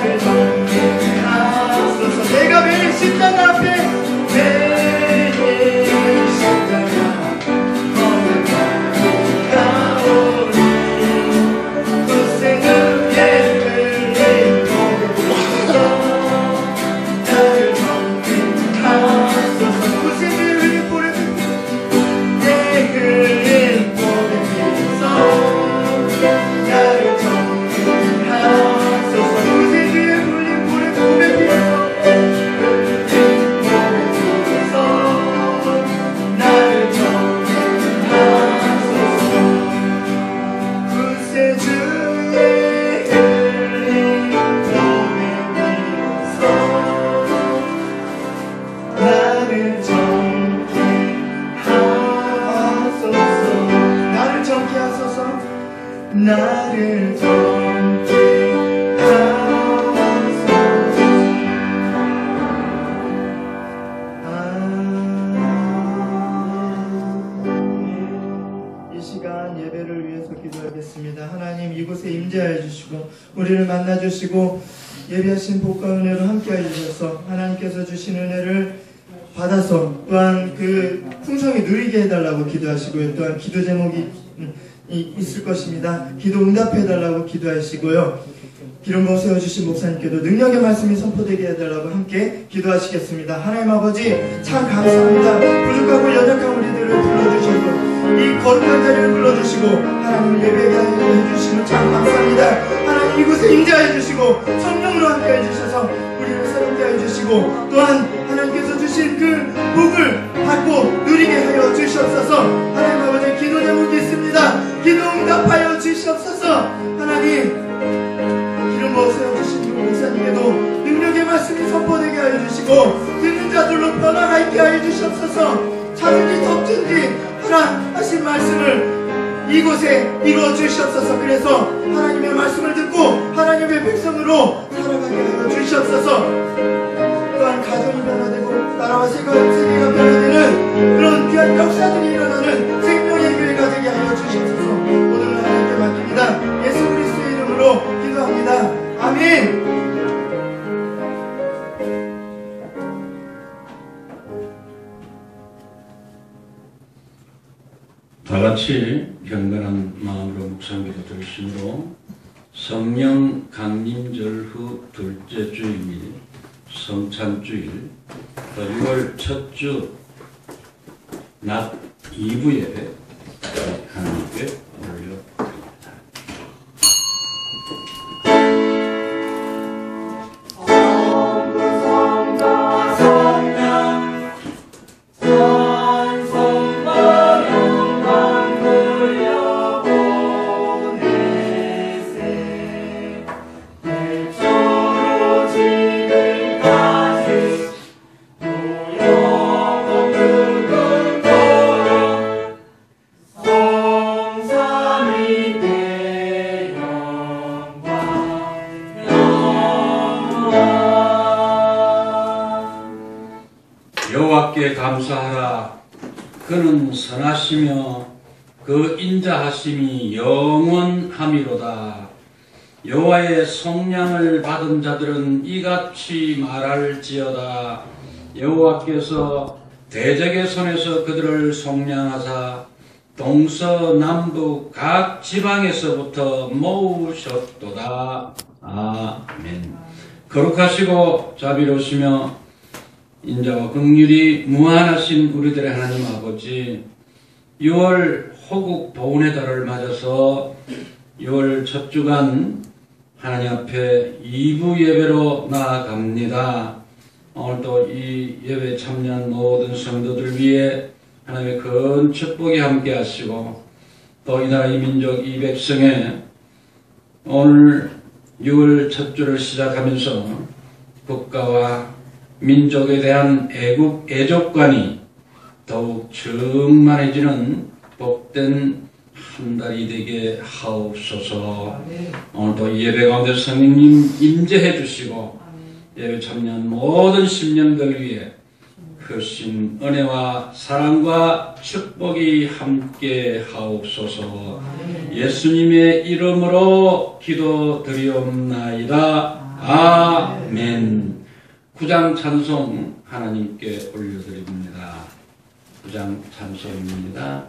나를 정죄하소서. 내가 매일 십자가 앞에 매일 십자가 가오니 굳세는 예를 입고서 나를 정죄하소서. 굳세는 흘린 볼에 내 흘린 볼에 비서 나를 정죄하소서. 굳세는 흘린 볼에 비서 나를 정죄하소서. 이 시간 예배를 위해서 기도하겠습니다. 하나님, 이곳에 임재하여 주시고 우리를 만나 주시고 예배하신 복과 은혜로 함께하여 주셔서 하나님께서 주신 은혜를 받아서 또한 그 풍성히 누리게 해달라고 기도하시고요. 또한 기도 제목이 있을 것입니다. 기도 응답해달라고 기도하시고요. 기름 부어 세워주신 목사님께도 능력의 말씀이 선포되게 해달라고 함께 기도하시겠습니다. 하나님 아버지, 참 감사합니다. 부족하고 연약한 우리들을 불러주셔서 이 거룩한 자리를 불러주시고 하나님을 예배하게 해주시면 참 감사합니다. 하나님, 이곳에 임재하여 주시고 성령으로 함께 해주셔서 우리를 새롭게 해주시고 또한 하나님께서 주신 그 복을 받고 누리게 하여 주시옵소서. 하나님 아버지, 기도 제목이 있습니다. 기도 응답하여 주시옵소서. 하나님, 기름 부어 세워주신 목사님에도 능력의 말씀이 선포되게 하여 주시고 듣는 자들로 변화가 있게 하여 주시옵소서. 찾은지 덮든지 하신 말씀을 이곳에 이루어 주시옵소서. 그래서 하나님의 말씀을 듣고 하나님의 백성으로 살아가게 하여 주시옵소서. 또한 가정이 변화되고 나라와 세계가 변화되는 그런 귀한 역사들이 일어나는 생명의 교회가 되게 하여 주시옵소서. 오늘은 하나님께 맡깁니다. 예수 그리스도의 이름으로 기도합니다. 아멘. 다같이 경건한 마음으로 묵상기도 들으심으로 성령 강림절 후 둘째 주일인 성찬주일 6월 첫 주 낮 2부에 하나님께 올려드립니다. 여호와께 감사하라. 그는 선하시며 그 인자하심이 영원함이로다. 여호와의 성량을 받은 자들은 이같이 말할지어다. 여호와께서 대적의 손에서 그들을 속량하사 동서남북 각 지방에서부터 모으셨도다. 아멘. 거룩하시고 자비로우시며 인자와 긍휼이 무한하신 우리들의 하나님 아버지, 6월 호국 보훈의 달을 맞아서 6월 첫 주간 하나님 앞에 2부 예배로 나아갑니다. 오늘도 이 예배에 참여한 모든 성도들 위해 하나님의 큰 축복이 함께 하시고 또 이 나라 이 민족 이 백성의 오늘 6월 첫 주를 시작하면서 국가와 민족에 대한 애족관이 더욱 충만해지는 복된 한 달이 되게 하옵소서. 오늘도 예배 가운데 성령님 임재해 주시고 예배 참여한 모든 심령들 위해 크신 은혜와 사랑과 축복이 함께 하옵소서. 예수님의 이름으로 기도드리옵나이다. 아멘. 구장 찬송 하나님께 올려드립니다. 구장 찬송입니다.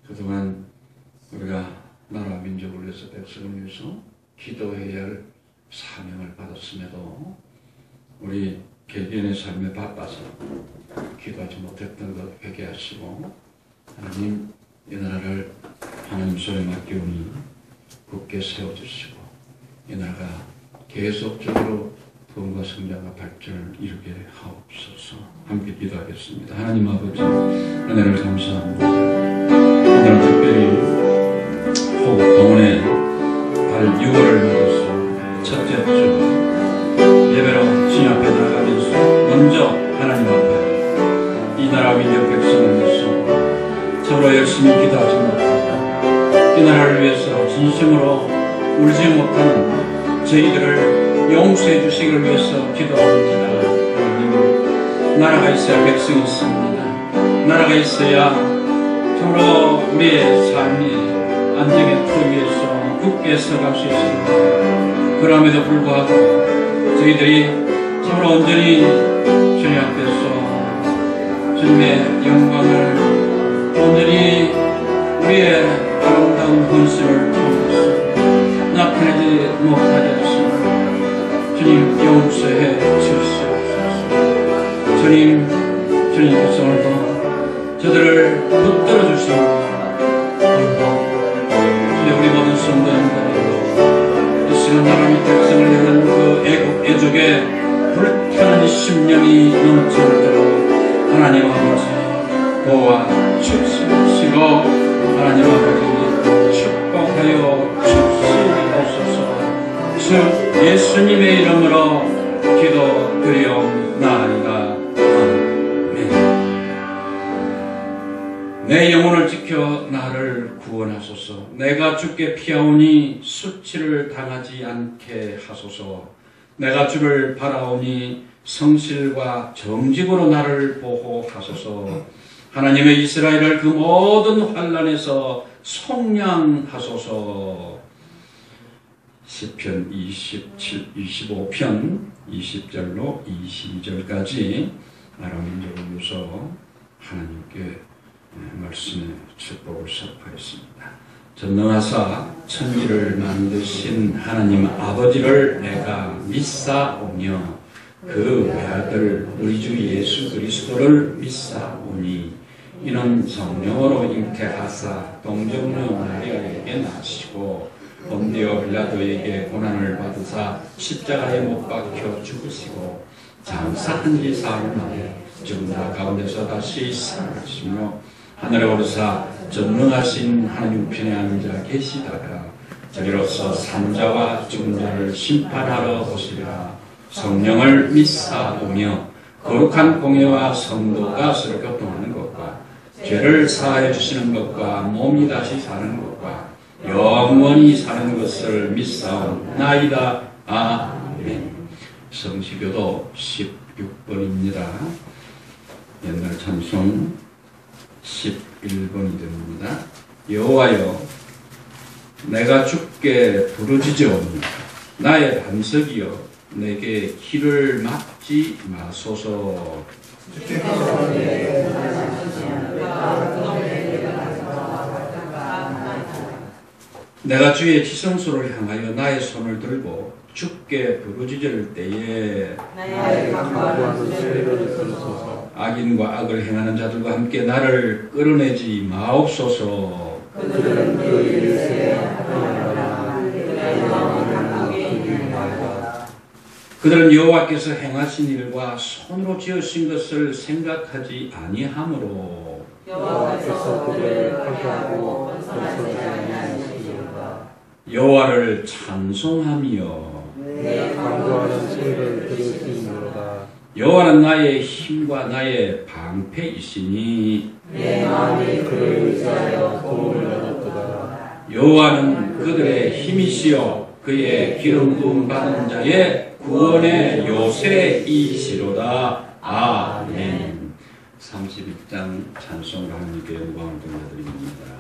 그동안 우리가 나라 민족을 위해서 백성을 위해서 기도해야 할 사명을 받았음에도 우리 개개인의 삶에 바빠서 기도하지 못했던 것 회개하시고 하나님 이 나라를 하나님 손에 맡기오니 굳게 세워주시고 이 나라가 계속적으로 부흥과 성장과 발전을 이루게 하옵소서. 함께 기도하겠습니다. 하나님 아버지 은혜를 감사합니다. 오늘 특별히 호국 동원의 달 6월을 맞아서 첫째 주 예배로 주님 앞에 나가면서 먼저 하나님 앞에 이 나라 민족 스스로 열심히 기도하지 못하고 이 나라를 위해서 진심으로 울지 못하는 저희들을 용서해 주시기를 위해서 기도합니다. 하나님, 나라가 있어야 백성이 있습니다. 나라가 있어야 정말로 우리의 삶이 안정의 틀 위에서 굳게 서갈 수 있습니다. 그럼에도 불구하고 저희들이 정말 온전히 주님 앞에서 주님의 영광을 온전히 우리의 아름다운 헌신을 통해서 나타내지 못하게 하시고 주님 용서해 주시옵소서. 주님께서 오늘도 저들을 붙들어 주시옵소서. 우리 모든 성도님들도 이 시간 나라의 백성을 향한 그 애국 애족의 불타는 심령이 넘쳐도록 하나님 아버지 도와 주시옵시고 하나님 아버지 축복하여 주시옵소서. 주 예수님의 이름으로 기도드리옵나이다. 내 영혼을 지켜 나를 구원하소서. 내가 주께 피하오니 수치를 당하지 않게 하소서. 내가 주를 바라오니 성실과 정직으로 나를 보호하소서. 하나님의 이스라엘을 그 모든 환난에서 속량하소서. 시편 25편 20절로 22절까지 나라 민족을 위해서 하나님께 말씀의 축복을 선포했습니다. 전능하사 천지를 만드신 하나님 아버지를 내가 믿사오며 그 외아들 우리 주 예수 그리스도를 믿사오니 이는 성령으로 잉태하사 동정녀 마리아에게 나시고 본디오 빌라도에게 고난을 받으사 십자가에 못 박혀 죽으시고 장사한 지 사흘 만에 죽은 자 가운데서 다시 살아나시며 하늘에 오르사 전능하신 하나님 편에 앉아 계시다가 저리로서 산자와 죽은 자를 심판하러 오시리라. 성령을 믿사오며 거룩한 공예와 성도가 서로 교통하는 것과 죄를 사하여 주시는 것과 몸이 다시 사는 것과 영원히 사는 것을 믿사옵나이다. 아멘. 성시교도 16번입니다. 옛날 찬송 11번이 됩니다. 여호와여 내가 주께 부르짖으오니 나의 반석이여 내게 길을 막지 마소서. 내가 주의 지성소를 향하여 나의 손을 들고 주께 부르짖을 때에 악인과 악을 행하는 자들과 함께 나를 끌어내지 마옵소서. 그들은 여호와께서 행하신 일과 손으로 지으신 것을 생각하지 아니하므로 여호와께서 그들을 파괴하고 건설하지 아니하시리로다. 여호와를 찬송하며 내 간구하는 소리를 들으시리로다. 여호와는 나의 힘과 나의 방패이시니 내 마음이 그를 의지하여 도움을 얻었도다. 여호와는 그들의 힘이시여 그의 기름 부음 받은 자의 구원의 요새이시로다. 아멘. 31장 찬송으로 하나님께 영광을 돌려드립니다.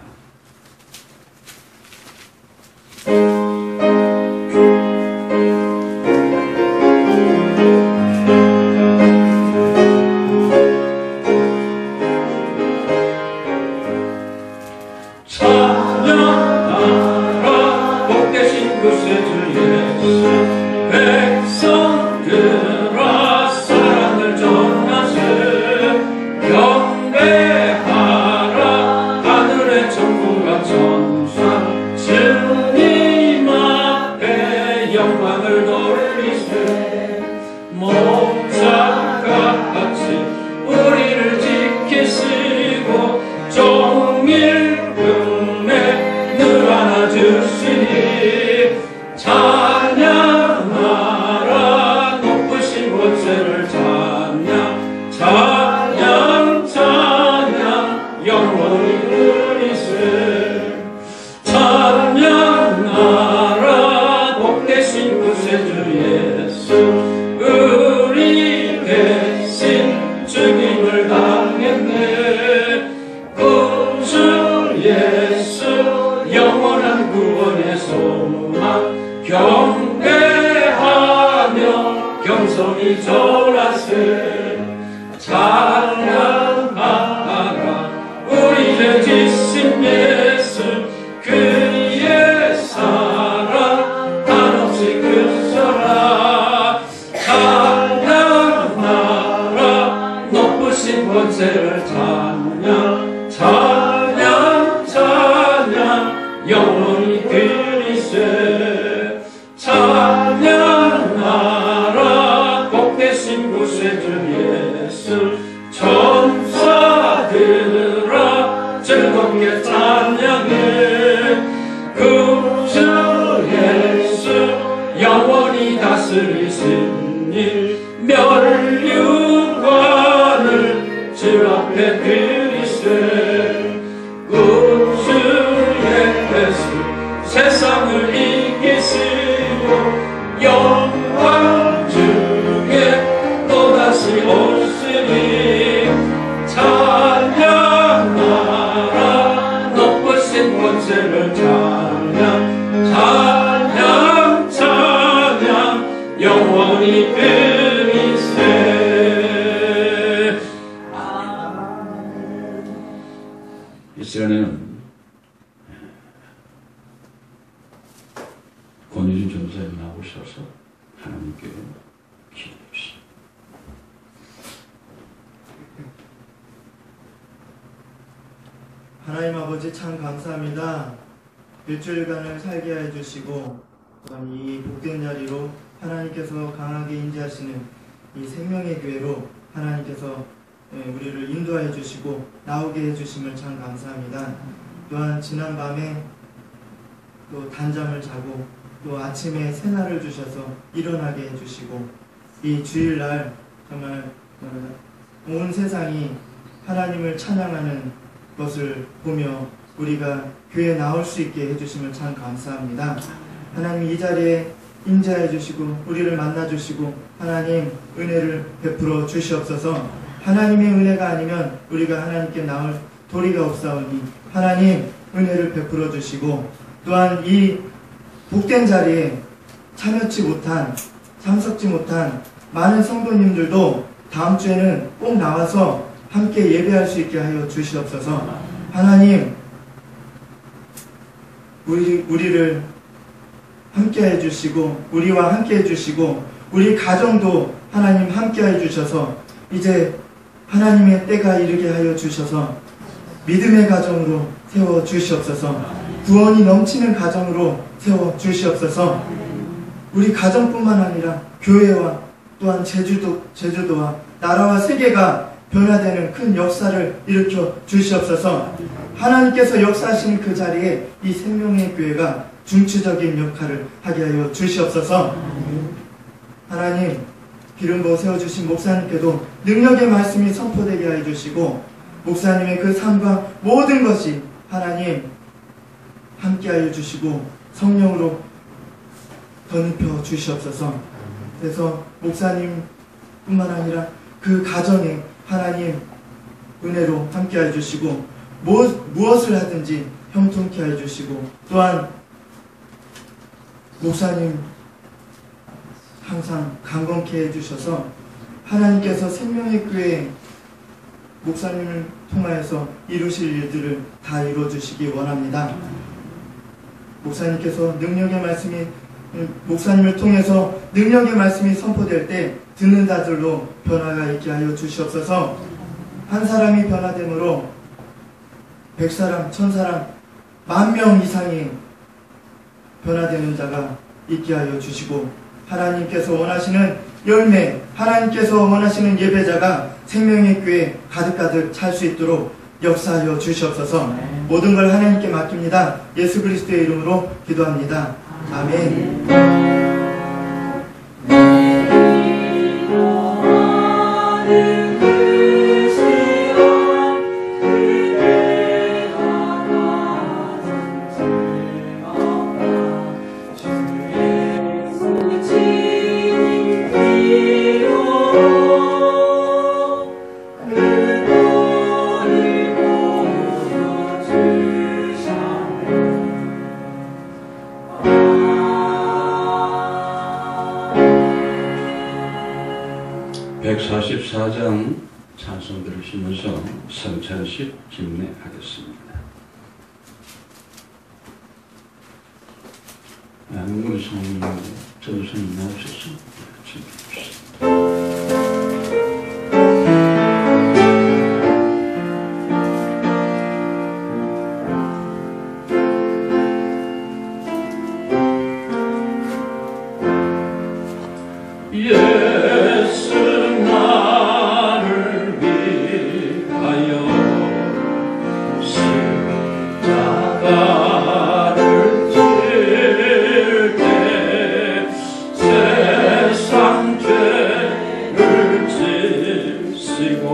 경배하라 하늘의 정 경배하며 겸손히 절하세 찬양하라 우리 죄 지신 예수 그의 사랑 한없이 크셔라 찬양하라 높으신 권세를 찬양 찬양 찬양 영원히 드리세 찬양하라 복되신 구세주 예수 천사들아 즐겁게 찬양해 구주 예수 영원히 다스리신 일 멸류관을 주 앞에 드리세 구주 예수 세상을 이기시고 영광 중에 또다시 오시니 찬양하라 높으신 권세를 찬양 찬양 찬양 영원히 드리세 이 시간에는 권유진 전사님 나오셔서 하나님께 기도합시다. 하나님 아버지 참 감사합니다. 일주일간을 살게 해주시고 또한 이 복된 자리로 하나님께서 강하게 인도하시는 이 생명의 교회로 하나님께서 우리를 인도해 주시고 나오게 해주심을 참 감사합니다. 또한 지난 밤에 또 단잠을 자고 또 아침에 새날을 주셔서 일어나게 해주시고 이 주일날 정말 온 세상이 하나님을 찬양하는 것을 보며 우리가 교회에 나올 수 있게 해주심을 참 감사합니다. 하나님 이 자리에 임재해 주시고 우리를 만나 주시고 하나님 은혜를 베풀어 주시옵소서. 하나님의 은혜가 아니면 우리가 하나님께 나올 도리가 없사오니 하나님 은혜를 베풀어 주시고 또한 이 복된 자리에 참석지 못한 많은 성도님들도 다음 주에는 꼭 나와서 함께 예배할 수 있게 하여 주시옵소서. 하나님 우리를 함께 해주시고 우리와 함께 해주시고 우리 가정도 하나님 함께 해주셔서 이제 하나님의 때가 이르게 하여 주셔서 믿음의 가정으로 세워 주시옵소서. 구원이 넘치는 가정으로 세워 주시옵소서. 우리 가정뿐만 아니라 교회와 또한 제주도와 나라와 세계가 변화되는 큰 역사를 일으켜 주시옵소서. 하나님께서 역사하시는 그 자리에 이 생명의 교회가 중추적인 역할을 하게 하여 주시옵소서. 하나님 기름 부어 세워주신 목사님께도 능력의 말씀이 선포되게 하여 주시고 목사님의 그 삶과 모든 것이 하나님 함께하여 주시고 성령으로 덧입혀 주시옵소서. 그래서 목사님뿐만 아니라 그 가정에 하나님 은혜로 함께하여 주시고 무엇을 하든지 형통케 하여 주시고 또한 목사님 항상 강건케 해주셔서 하나님께서 생명의 교회 목사님을 통하여서 이루실 일들을 다 이루어주시기 원합니다. 목사님께서 목사님을 통해서 능력의 말씀이 선포될 때 듣는 자들로 변화가 있게 하여 주시옵소서. 한 사람이 변화됨으로 100사람, 1000사람, 10,000명 이상이 변화되는 자가 있게 하여 주시고 하나님께서 원하시는 열매, 하나님께서 원하시는 예배자가 생명의 교회 가득가득 찰 수 있도록 역사하여 주시옵소서. 모든 걸 하나님께 맡깁니다. 예수 그리스도의 이름으로 기도합니다. 아멘. 44장 찬송 들으시면서 성찬식 집례하겠습니다. 눈물이 성령이고 전우선이 나오셔서 준비해주십니다. 예수 나를 위하여 십자가를 질 때 세상 죄를 지시고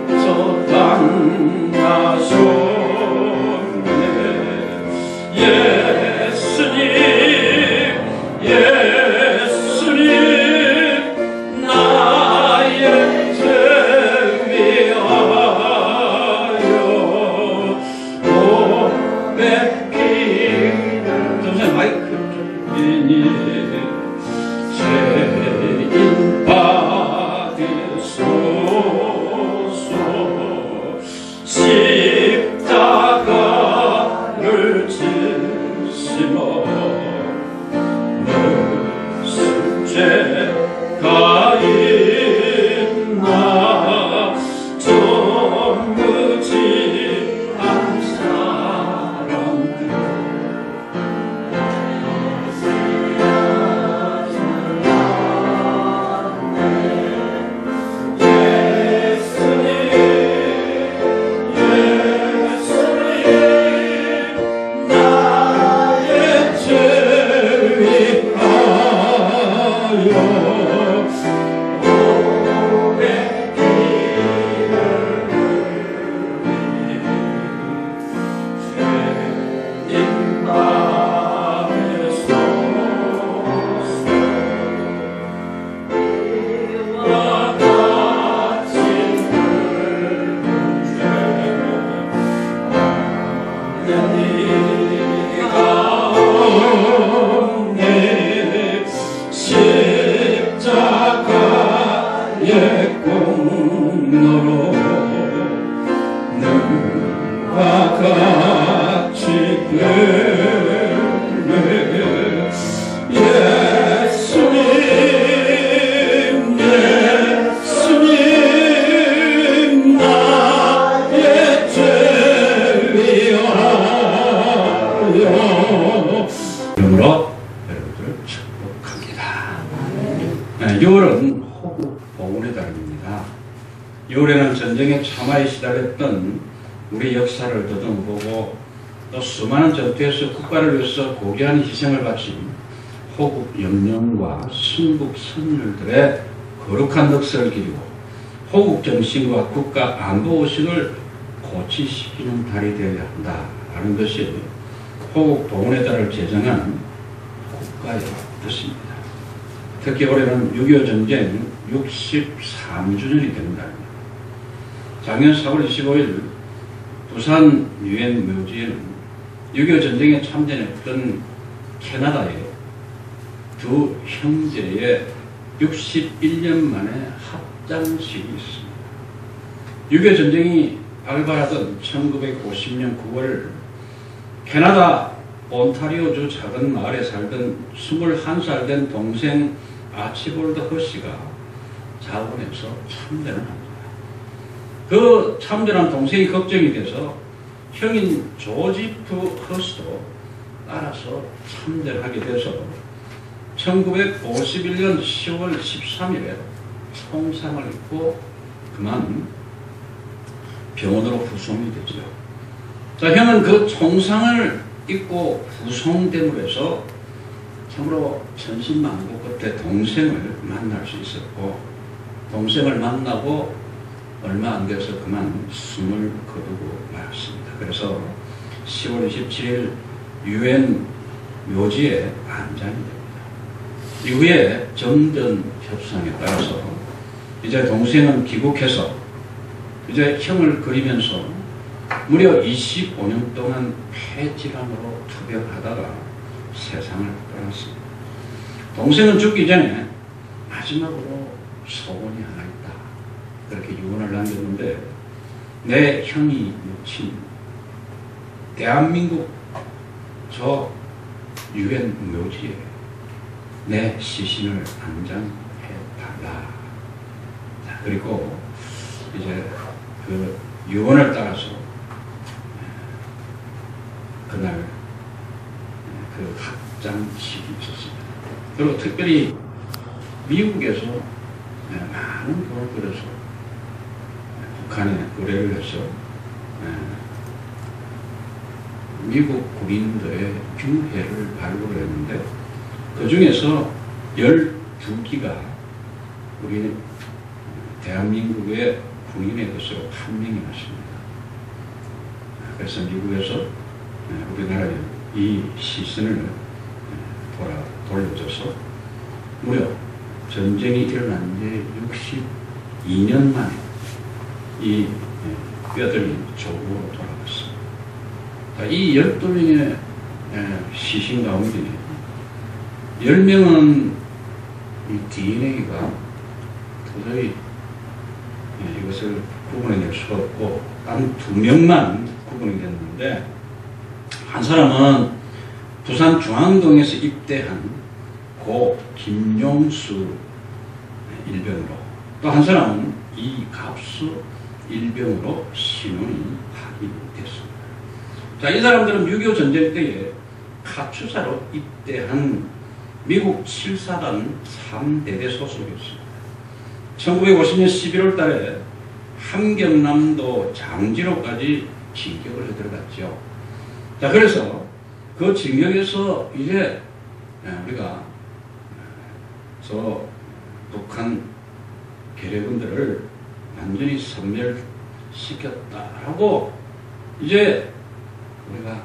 저 땅 가셨네. 예수님 나의 죄 위하여 고백기를 잠시만 마이크 이니 죄인 받으소서. 십자가를 지시며 죄가 있나 정무지 한 사람들 예수님 나의 죄 위하여 십자가의 공로로 능과 같이 되네. 예수님 나의 죄 위하여 이름으로 여러분들을 축복합니다. 6월은 호국 봉헌의 달입니다. 6월에는 전쟁에 참화에 시달렸던 우리 역사를 더듬어보고 또 수많은 전투에서 국가를 위해서 고귀한 희생을 바친 호국 영령과 순국 선열들의 거룩한 넋을 기리고 호국 정신과 국가 안보 의식을 고취시키는 달이 되어야 한다라는 것이 호국 봉헌의 달을 제정한 국가의 뜻입니다. 특히 올해는 6.25 전쟁 63주년이 되는 날입니다. 작년 4월 25일 부산 유엔 묘지에는 6.25 전쟁에 참전했던 캐나다의 두 형제의 61년 만에 합장식이 있습니다. 6.25 전쟁이 발발하던 1950년 9월 캐나다 온타리오주 작은 마을에 살던 21살 된 동생 아치볼드 허씨가 자원해서 참전을 합니다. 그 참전한 동생이 걱정이 돼서 형인 조지프 허스도 따라서 참전하게 돼서 1951년 10월 13일에 총상을 입고 그만 병원으로 후송이 되죠. 자, 형은 그 총상을 입고 후송됨으로 해서 참으로 천신만고 끝에 동생을 만날 수 있었고, 동생을 만나고 얼마 안 돼서 그만 숨을 거두고 말았습니다. 그래서 10월 27일 유엔 묘지에 안장이 됩니다. 이후에 정전 협상에 따라서 이제 동생은 귀국해서 이제 형을 그리면서 무려 25년 동안 폐질환으로 투병하다가 세상을 떠났습니다. 동생은 죽기 전에 마지막으로 소원이 하나 있다. 그렇게 유언을 남겼는데, 내 형이 묻힌 대한민국 저 유엔 묘지에 내 시신을 안장해달라. 자, 그리고 이제 그 유언을 따라서 그날 그 합장식이 있었습니다. 그리고 특별히 미국에서 많은 돈을 들여서 북한에 의뢰를 해서 미국 군인들의 유해를 발굴을 했는데, 그 중에서 12기가 우리 대한민국의 군인의 것으로 판명이 났습니다. 그래서 미국에서 우리나라에 이 시신을 돌려줘서 무려 전쟁이 일어난 지 62년 만에 이 뼈들이 조국으로 돌아갔습니다. 이 12명의 시신 가운데 10명은 이 DNA가 도저히 이것을 구분해낼 수가 없고, 단 2명만 구분이 됐는데, 한 사람은 부산중앙동에서 입대한 고 김용수 일병으로, 또 한 사람은 이갑수 일병으로 신원이 확인됐습니다. 자, 이 사람들은 6.25 전쟁 때에 카투사로 입대한 미국 7사단 3대대 소속이었습니다. 1950년 11월 달에 함경남도 장지로까지 진격을 해 들어갔죠. 자, 그래서 그 진격에서 이제 우리가 저 북한 괴뢰군들을 완전히 섬멸시켰다라고, 이제 우리가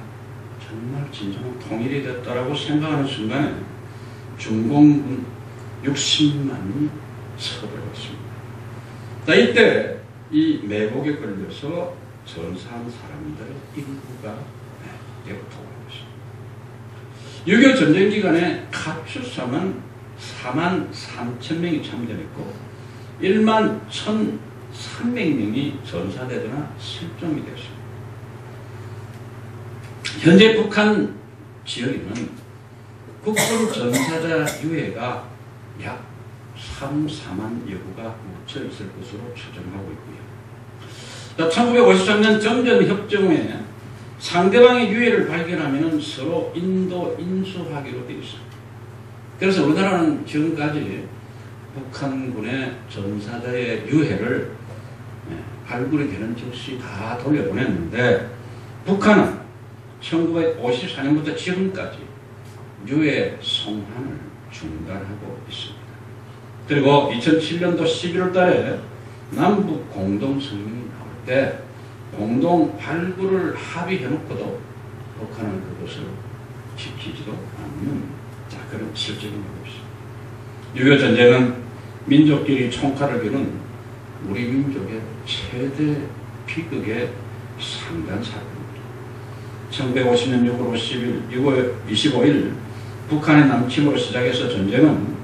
정말 진정한 통일이 됐다라고 생각하는 순간에 중공군 60만이 처벌했습니다. 자, 이때 이 매복에 걸려서 전사한 사람들의 일부가 대폭발한 것입니다. 6.25 전쟁 기간에 카투사만 4만 3천 명이 참전했고 1만 1,300명이 전사되거나 실종이 됐습니다. 현재 북한 지역에는 국군 전사자 유해가 약 3, 4만 여구가 묻혀 있을 것으로 추정하고 있고요. 1953년 정전협정에 상대방의 유해를 발견하면 서로 인도인수하기로 되어 있습니다. 그래서 우리나라는 지금까지 북한군의 전사자의 유해를 발굴이 되는 즉시 다 돌려보냈는데, 북한은 1954년부터 지금까지 유해 송환을 중단하고 있습니다. 그리고 2007년도 11월 달에 남북 공동성명이 나올 때 공동 발굴을 합의해놓고도 북한은 그것을 지키지도 않는, 자, 그런 실적인 것입니다. 6.25 전쟁은 민족끼리 총칼을 겨눈 우리 민족의 최대 비극의 상단 사건입니다. 1950년 6월 25일 북한의 남침으로 시작해서 전쟁은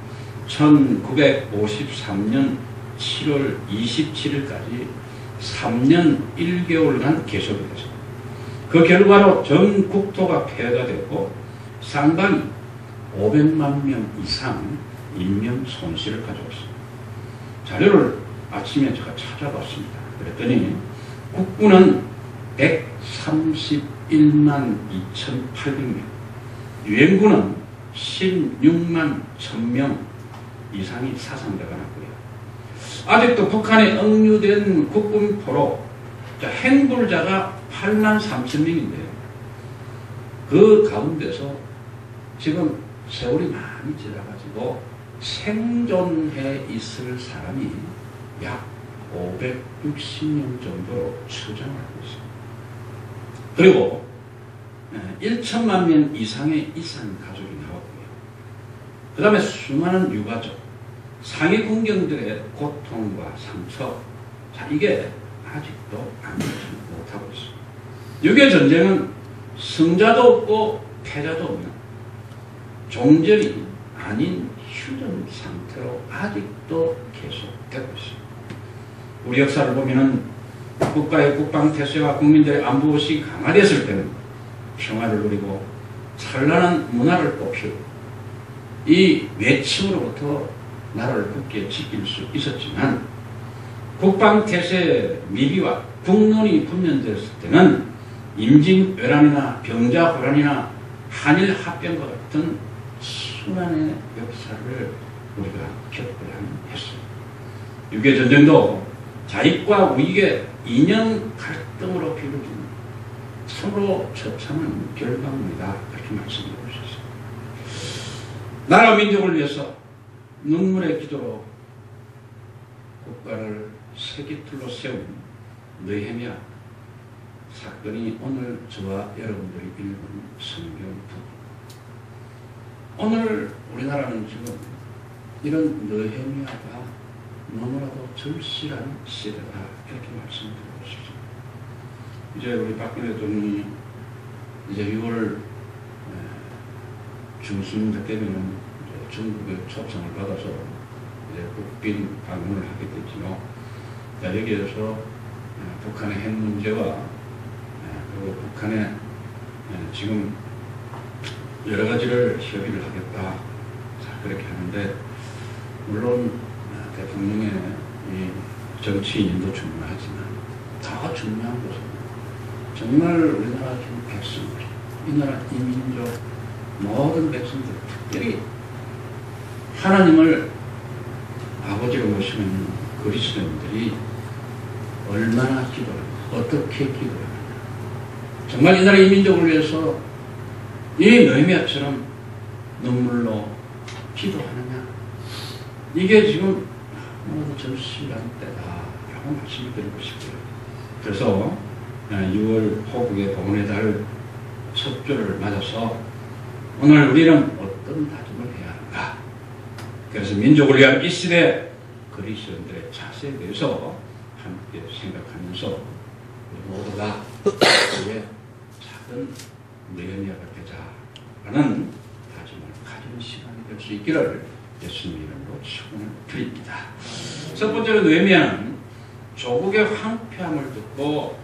1953년 7월 27일까지 3년 1개월간 계속이 됐습니다. 그 결과로 전 국토가 폐해가 됐고 상당히 500만 명 이상 인명 손실을 가져왔습니다. 자료를 아침에 제가 찾아봤습니다. 그랬더니 국군은 131만 2,800명, 유엔군은 16만 1,000명 이상이 사상자가 났고요. 아직도 북한에 억류된 국군포로 행불자가 8만 3천 명인데요. 그 가운데서 지금 세월이 많이 지나가지고 생존해 있을 사람이 약 560명 정도로 추정하고 있습니다. 그리고 1천만 명 이상의 이산 가족이 나왔고요. 그 다음에 수많은 유가족, 상위 군경들의 고통과 상처, 자, 이게 아직도 안되지 못하고 있습니다. 6.25 전쟁은 승자도 없고 패자도 없는 종절이 아닌 멈추는 상태로 아직도 계속되고 있습니다. 우리 역사를 보면은 국가의 국방태세와 국민들의 안보의식이 강화됐을 때는 평화를 누리고 찬란한 문화를 뽑히고 이 외침으로부터 나라를 굳게 지킬 수 있었지만 국방태세의 미비와 국론이 분면됐을 때는 임진왜란이나 병자호란이나 한일합병과 같은 순환의 역사를 우리가 겪어야 했습니다. 6.25 전쟁도 자익과 우익의 이념 갈등으로 비롯된 참으로 처참한 결과입니다. 그렇게 말씀드리고 싶습니다. 나라 민족을 위해서 눈물의 기도로 국가를 세기틀로 세운 느헤미야 사건이 오늘 저와 여러분들이 읽은 성경입니다. 오늘 우리나라는 지금 이런 느헤미야가 너무나도 절실한 시대다 이렇게 말씀드리고 싶습니다. 이제 우리 박근혜 대통령이 이제 6월 중순 되면은 전국의 초청을 받아서 이제 국빈 방문을 하게 되지요. 여기에서 북한의 핵 문제와 그리고 북한의 지금 여러 가지를 협의를 하겠다. 자, 그렇게 하는데 물론 대통령의 이 정치인도 중요하지만 더 중요한 것은 정말 우리나라 지금 백성들, 이 나라 이민족 모든 백성들, 특별히 하나님을 아버지로 모시는 그리스도인들이 얼마나 기도하는가, 어떻게 기도하는가. 정말 이 나라 이민족을 위해서 이 느헤미야처럼 눈물로 기도하느냐. 이게 지금 너무 절실한 때다라고 말씀을 드리고 싶어요. 그래서 6월 호국의 봉헌의 달 첫 주를 맞아서 오늘 우리는 어떤 다짐을 해야 하는가. 그래서 민족을 위한 이 시대 그리스도인들의 자세에 대해서 함께 생각하면서 우리 모두가 우리의 작은 느헤미야가 되자라는 다짐을 가지는 시간이 될 수 있기를 예수님 이름으로 축원을 드립니다. 첫 번째로 느헤미야는 조국의 황폐함을 듣고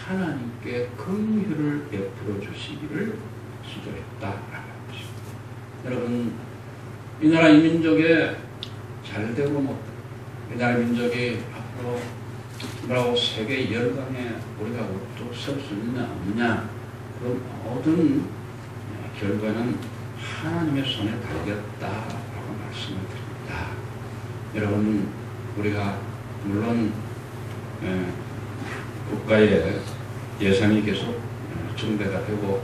하나님께 긍휼을 베풀어 주시기를 기도했다라는 것입니다. 여러분, 이 나라 이민족의 잘되고 못되고 이 나라 민족이 앞으로 뭐라고 세계 열강에 우리가 우뚝 설 수 있느냐 없느냐, 그 모든 결과는 하나님의 손에 달렸다라고 말씀을 드립니다. 여러분, 우리가 물론 국가의 예산이 계속 증대가 되고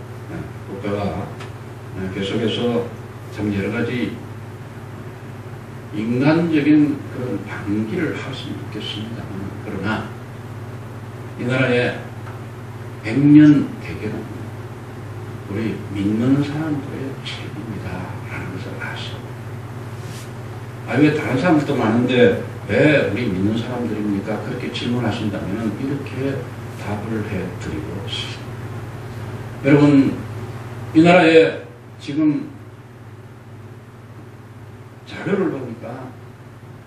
국가가 계속해서 참 여러 가지 인간적인 그런 방기를 할 수는 있겠습니다. 그러나 이 나라의 100년 대계는 우리 믿는 사람들의 책임이다라는 것을 아시고, 왜 다른 사람들도 많은데 왜 우리 믿는 사람들입니까? 그렇게 질문하신다면 이렇게 답을 해드리고 싶습니다. 여러분, 이 나라에 지금 자료를 보니까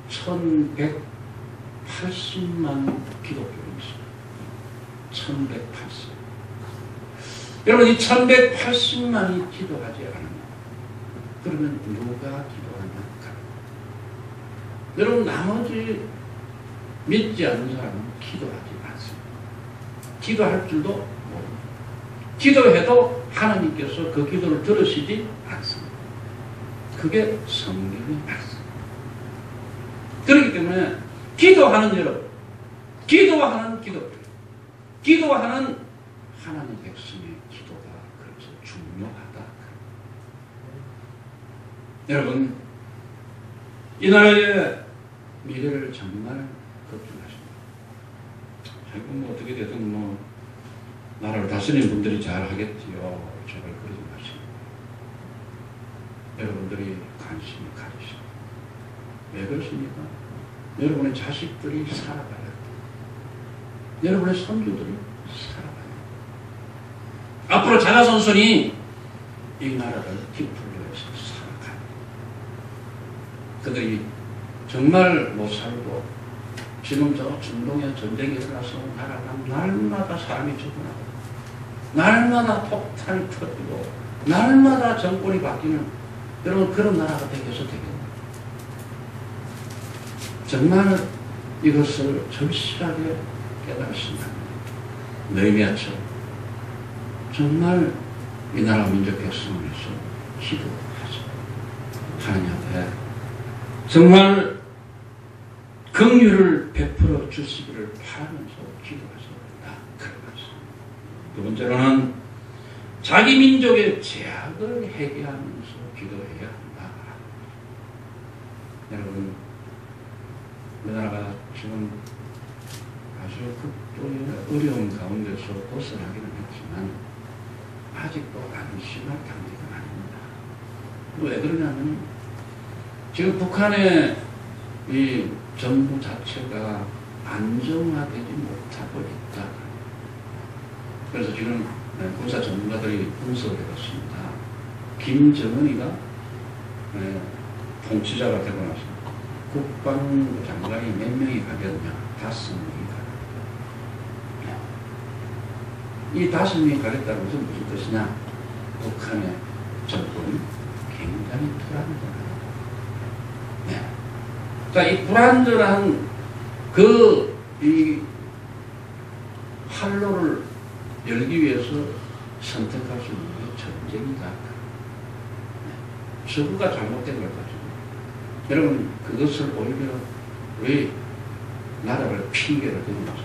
1180만 기독교인이 있습니다. 1180. 여러분, 이 1180만이 기도하지 않으면 그러면 누가 기도하냐? 여러분, 나머지 믿지 않는 사람은 기도하지 않습니다. 기도할 줄도 모릅니다. 기도해도 하나님께서 그 기도를 들으시지 않습니다. 그게 성경의 말씀. 그렇기 때문에 기도하는 여러분, 기도하는 기독교, 기도하는 하나님 백성의 기도가 그래서 중요하다. 여러분, 이 나라의 미래를 정말 걱정하십니다. 아이고, 뭐 어떻게 되든 뭐 나라를 다스리는 분들이 잘 하겠지요. 제발 그러지 마시고 여러분들이 관심을 가지시고. 왜 그렇습니까? 여러분의 자식들이 살아가야 돼. 여러분의 손주들이 살아가야 돼. 앞으로 자라손손이 이 나라를 뒤풀려서 살아가야 돼. 그들이 정말 못 살고 지금 저 중동에 전쟁이 일어나서 나라가 날마다 사람이 죽어나고 날마다 폭탄이 터지고 날마다 정권이 바뀌는 여러분 그런 나라가 되겠어 되겠나? 정말 이것을 절실하게 깨달았습니다. 느헤미야처럼 정말 이 나라 민족 백성을 위해서 기도하죠. 하나님 앞에 정말 긍휼을 베풀어 주시기를 바라면서 기도하십니다. 그런 말씀. 두 번째로는 자기 민족의 죄악을 회개하면서 기도해야 한다. 여러분, 우리나라가 지금 아주 극도의 어려운 가운데서 벗어나기는 했지만 아직도 안심할 단계가 아닙니다. 왜 그러냐면 지금 북한의 이 정부 자체가 안정화되지 못하고 있다. 그래서 지금 군사 전문가들이 분석을 해봤습니다. 김정은이가 통치자가 되고 나서 국방부 장관이 몇 명이 가겠냐? 5명이 가겠다. 이 5명이 가겠다는 것은 무슨 뜻이냐? 북한의 정권이 굉장히 불안정합니다. 네. 자, 이 불안정한 이 활로를 열기 위해서 선택할 수 있는 게 전쟁이다. 네. 서구가 잘못된 걸 가지고 여러분 그것을 오히려 왜 나라를 핑계를 대면서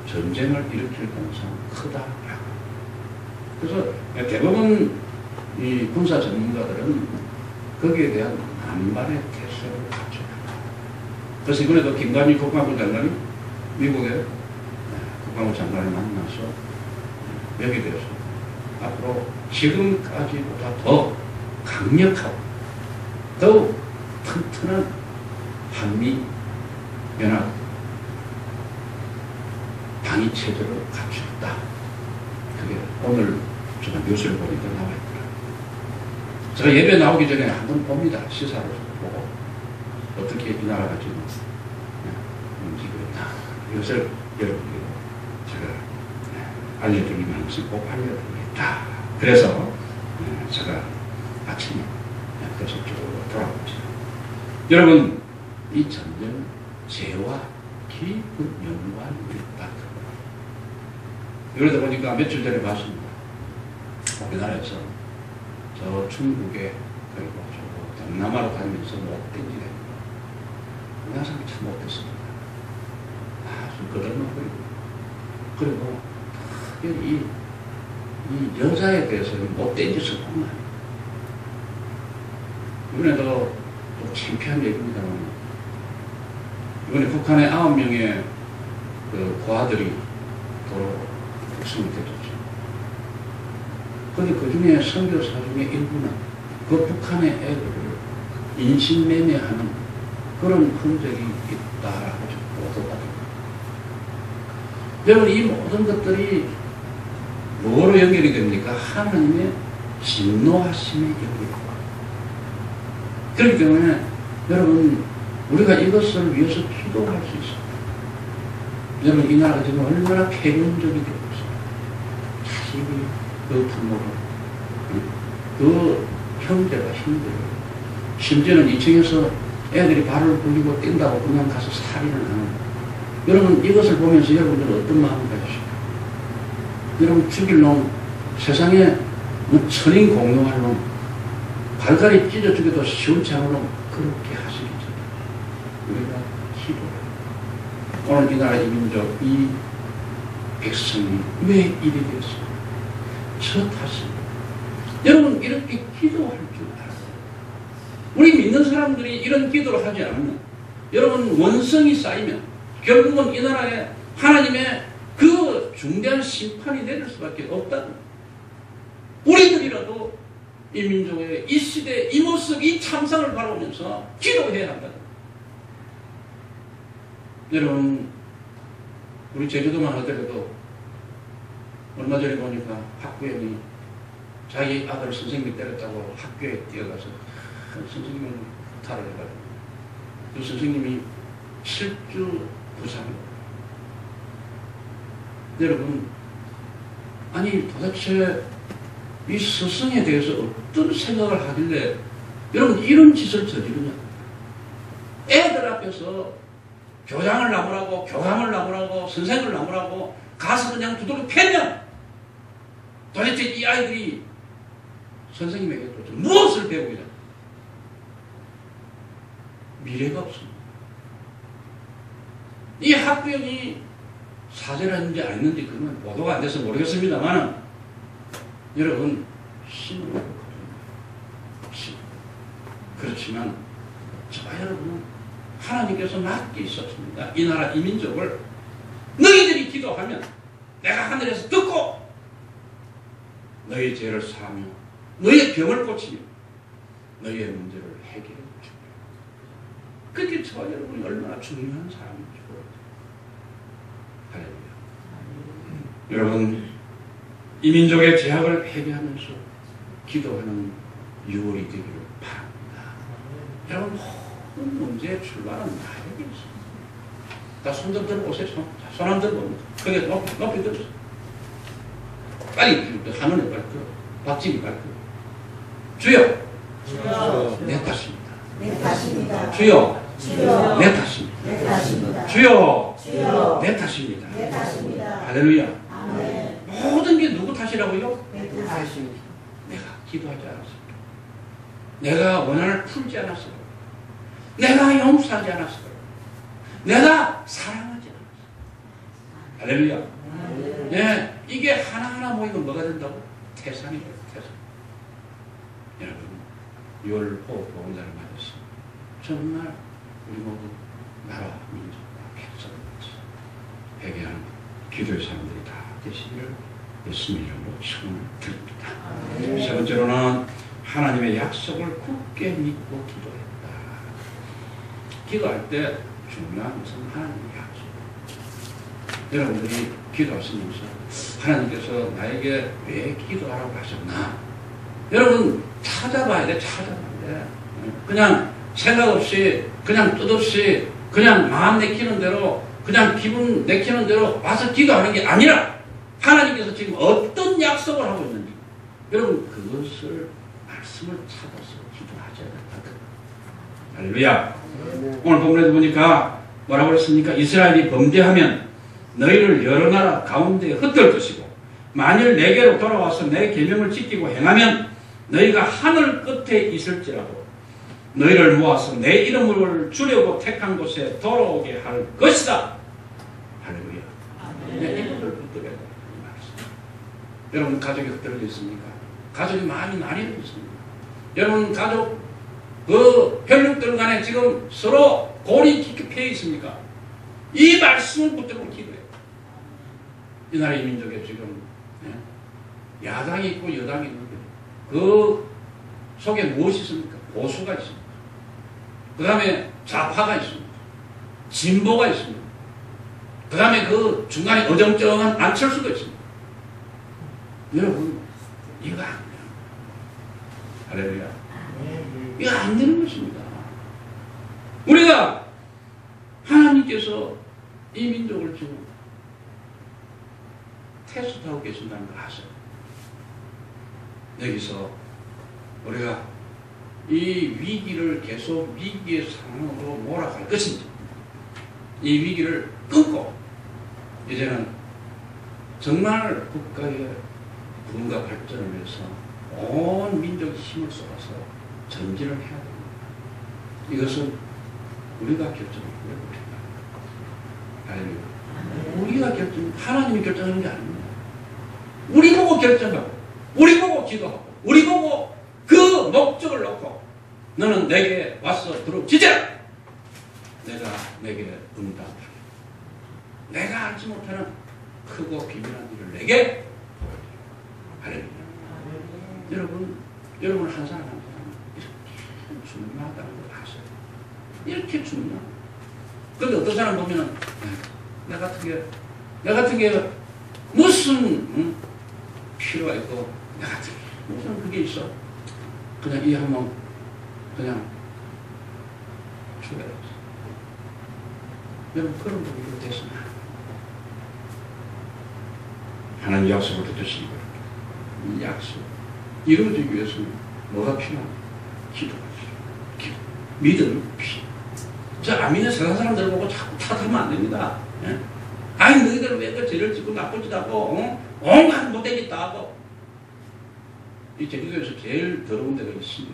전쟁을 일으킬 가능성은 크다라고. 그래서 대부분 이 군사 전문가들은 거기에 대한 반발의 태세를 갖춰요. 그래서 이번에도 김관희 국방부 장관이 미국의 국방부 장관을 만나서 여기에 대해서 앞으로 지금까지보다 더 강력하고 더욱 튼튼한 한미 연합 방위 체제를 갖추었다. 그게 오늘 제가 뉴스를 보니까 나와 있더라고요. 제가 예배 나오기 전에 한번 봅니다. 시사를 보고 어떻게 이 나라가 지금 움직이고 있나. 이것을 여러분께 제가 알려드리면서 꼭 알려드리겠다. 그래서 제가 아침에 그래서 쭉 돌아봅니다. 여러분, 이 전쟁은 죄와 깊은 연관이 있다. 그러다 보니까 며칠 전에 봤습니다. 우리나라에서 저 중국에 그리고 저 동남아로 다니면서 못된 일에 우리나라 사람이 참 못됐습니다. 아주 거들먹거리고 그리고 특별히 이 여자에 대해서는 못된 짓을 하는 거예요. 이번에도 또 창피한 얘기입니다만 이번에 북한의 9명의 그 고아들이 또 북송이 되었죠. 근데 그 중에 선교사 중에 일부는 그 북한의 애들을 인신매매하는 그런 흔적이 있다라고 보도받습니다. 여러분, 이 모든 것들이 뭐로 연결이 됩니까? 하나님의 진노하심에 연결이 됩니다. 그렇기 때문에 여러분, 우리가 이것을 위해서 기도할 수 있습니다. 여러분, 이 나라가 지금 얼마나 폐륜적이 되고 있습니다. 자식이 그 부모를, 그 형제가 힘들어요. 심지어는 2층에서 애들이 발을 굴리고 뛴다고 그냥 가서 살인을 하는. 여러분, 이것을 보면서 여러분들은 어떤 마음을 가지십니까? 여러분, 죽일 놈, 세상에 천인 공용할 놈, 발가리 찢어 죽여도 시원치 않은 놈, 그렇게 하시기 전에 우리가 기도해요. 오늘 이 나라 이 민족, 이 백성이 왜 이리 되었습니까? 저 탓입니다. 여러분, 이렇게 기도할 줄 알아요. 우리 믿는 사람들이 이런 기도를 하지 않으면, 여러분, 원성이 쌓이면 결국은 이 나라에 하나님의 그 중대한 심판이 내릴 수밖에 없다는, 우리들이라도 이 민족의 이 시대 이 모습 이 참상을 바라보면서 기도해야 한다. 여러분, 우리 제주도만 하더라도 얼마 전에 보니까 학부형이 자기 아들 선생님이 때렸다고 학교에 뛰어가서 선생님을 탈을 해가지고 그 선생님이 실주 부상이에요. 여러분, 아니 도대체 이 스승에 대해서 어떤 생각을 하길래 여러분 이런 짓을 저지르냐. 애들 앞에서 교장을 나무라고 교감을 나무라고 선생을 나무라고 가서 그냥 두들겨 패면 도대체 이 아이들이 선생님에게 도대체 무엇을 배우게 되냐. 미래가 없습니다. 이 학교이 사죄라는지 아닌지 그건 보도가 안 돼서 모르겠습니다만 여러분 신을 거듭니다. 그렇지만 저와 여러분은 하나님께서 맡기 있었습니다. 이 나라 이 민족을 너희들이 기도하면 내가 하늘에서 듣고 너희 죄를 사하며 너희의 병을 고치며 너희의 문제를 해결해 주며 그게 저와 여러분이 얼마나 중요한 사람인지 할렐루야. 여러분 이 민족의 죄악을 회개하면서 기도하는 6월이 되기를 바랍니다. 여러분 모든 문제의 출발은 나에게 있습니다. 다 손 좀 들어보세요. 손 안 들어봅니다. 크게 높이 들으세요. 빨리 하늘에 빨리 들어. 박진이 빨리 들어. 주여, 주여, 내 탓입니다. 내 탓입니다. 주여, 주여, 내 탓입니다. 내 탓입니다. 주여, 주여, 내 탓입니다. 내 탓입니다. 할렐루야. 아멘. 모든 게 누구 탓이라고요? 내 탓입니다. 내가 기도하지 않았을까? 내가 원한을 풀지 않았을까? 내가 용서하지 않았을까? 내가 사랑하지 않았을까? 할렐루야. 예, 이게 하나하나 모이면 뭐가 된다고? 태산이 돼요, 태산. 여러분, 6월 호흡 보험자를 맞았습니다. 정말 우리 모두 나라, 민족과 백성을 위해서 회개하는 기도의 사람들이 다 되시기를 예수님 이름으로 축원을 드립니다. 세 번째로는 하나님의 약속을 굳게 믿고 기도했다. 기도할 때 중요한 것은 하나님의 약속. 여러분들이 기도하시면서 하나님께서 나에게 왜 기도하라고 하셨나? 여러분 찾아봐야 돼. 찾아봐야 돼. 그냥 생각 없이 그냥 뜻없이 그냥 마음 내키는 대로 그냥 기분 내키는 대로 와서 기도하는 게 아니라 하나님께서 지금 어떤 약속을 하고 있는지 여러분 그것을 말씀을 찾아서 기도하셔야 된다. 할렐루야. 오늘 본문에도 보니까 뭐라고 그랬습니까? 이스라엘이 범죄하면 너희를 여러 나라 가운데 흩을 것이고 만일 내게로 돌아와서 내 계명을 지키고 행하면 너희가 하늘 끝에 있을지라도 너희를 모아서 내 이름을 주려고 택한 곳에 돌아오게 할 것이다. 할렐루야. 네, 이것을 붙들어야 된다. 여러분 가족이 흩어져 있습니까? 가족이 많이 나뉘어 있습니다. 여러분 가족 그 혈육들 간에 지금 서로 골이 깊게 있습니까? 이 말씀을 붙들고 기도해요. 이 나라의 민족에 지금 야당이 있고 여당이 있는데 그 속에 무엇이 있습니까? 보수가 있습니다. 그 다음에 좌파가 있습니다. 진보가 있습니다. 그 다음에 그 중간에 어정쩡한 안철수도 있습니다. 여러분 이거 안 돼요. 할렐루야. 이거 안 되는 것입니다. 우리가 하나님께서 이 민족을 지금 테스트하고 계신다는 걸 아세요? 여기서 우리가 이 위기를 계속 위기의 상황으로 몰아갈 것인지 이 위기를 끊고 이제는 정말 국가의 부흥과 발전을 위해서 온 민족의 힘을 쏟아서 전진을 해야 됩니다. 이것은 우리가 결정하는 거예요. 우리가 결정, 하나님이 결정하는 게 아닙니다. 우리 보고 결정하고, 우리 보고 기도하고, 우리 보고 그 목적을 놓고 너는 내게 와서 들어오지라! 내가 내게 응답하게. 내가 알지 못하는 크고 비밀한 일을 내게 보여주라. 할렐루야. 여러분 한 사람 한 사람 이렇게 중요하다는 걸 아세요? 이렇게 중요한. 근데 어떤 사람 보면은 내 같은 게 무슨 필요가 있고 내 같은 게 무슨 그게 있어. 그냥 이 한번 그냥 죽여야지. 여러분 그런 분이 되시면 하나님 약속을 듣으시기 바랍니다. 이 약속 이루어지기 위해서는 뭐가 필요합니까? 기도가 필요합니다. 기도. 믿음이 필요합니다. 저 안 믿는 세상 사람들 보고 자꾸 탓하면 안 됩니다. 예? 아니 너희들은 왜 그 죄를 짓고 나쁜 짓 하고 온갖 못된 짓 다 하고. 이 제주도에서 제일 더러운 데가 있습니다.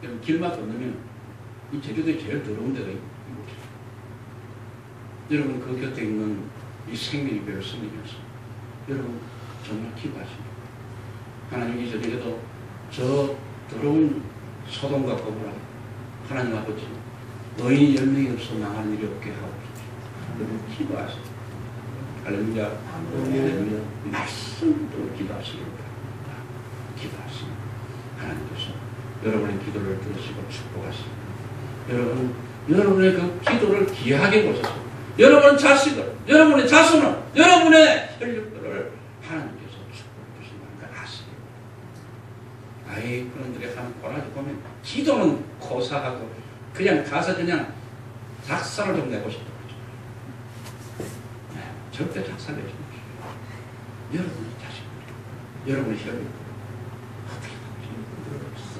여러분 길만 건너면 이 제주도에 제일 더러운 데가 있습니다. 여러분 그 곁에 있는 이 생명의 별 스님이었습니다. 여러분 정말 기도하십니다. 하나님이 저에게도 저 더러운 소돔과 고모라 하나님 아버지 너희 열명이 없어 망하는 일이 없게 하옵소서. 여러분 기도하십니다. 할렐루야. 할렐루야. 말씀으로 기도하시기 바랍니다. 기도하십니다. 하나님께서 여러분의 기도를 들으시고 축복하십니다. 여러분의 그 기도를 귀하게 보셔서 여러분의 자식을, 여러분의 자손을, 여러분의 혈육들을 하나님께서 축복해 주신다는 걸 아시기 바랍니다. 아이 그런들의 한 꼬라지 보면 기도는 고사하고 그냥 가서 그냥 작사를 좀 내고 싶다고 하죠. 네, 절대 작사 내지 마십시오. 여러분의 자식들, 여러분의 혈육들 어떻게 하든지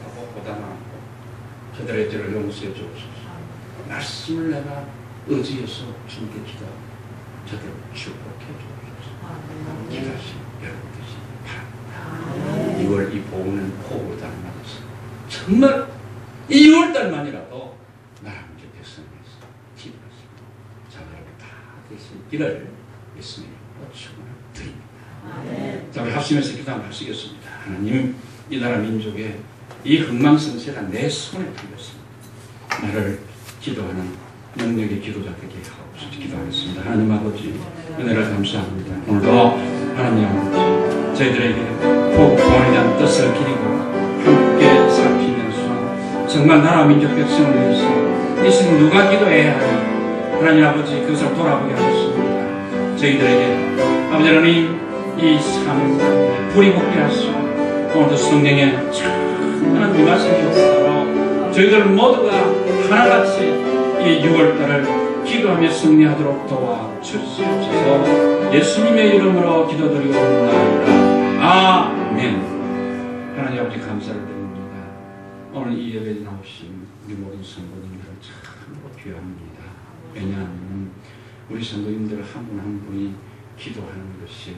싸고 고단하고 저들의 죄를 용서해 주옵소서. 말씀을 내가 의지해서 주님께 기도하고 저들을 축복해 주옵소서. 기도하시는 여러분 되시기 바랍니다. 2월 이 보호는 호흡을 닮아서 정말 2월달만이라도 나라는 백성에서 기도하시고 저들을 다 되시기를 예수님으로 축원드립니다. 자, 우리 합심해서 기도 한번 하시겠습니다. 하나님, 이 나라 민족의 이 흥망성쇠가 내 손에 들렸습니다. 나를 기도하는 능력의 기도자 되게 하옵소서. 기도하겠습니다. 하나님 아버지, 은혜를 감사합니다. 오늘도 하나님 아버지, 저희들에게 복음에 대한 뜻을 기리고 함께 살피면서 정말 나라 민족 백성을 위해서 이 시간 누가 기도해야 하니 하나님 아버지 그것을 돌아보게 하셨습니다. 저희들에게 아버지 하나님 이 삶 불이 복게 하시고 오늘도 성령의 찬란한 임하심이 없도록 저희들 모두가 하나같이 이 6월달을 기도하며 승리하도록 도와주시옵소서. 예수님의 이름으로 기도드리옵나이다. 아멘. 하나님 아버지 감사를 드립니다. 오늘 이 예배에 나오신 우리 모든 성도님들을 참으로 귀합니다. 왜냐하면 우리 성도님들 한 분 한 분이 기도하는 것이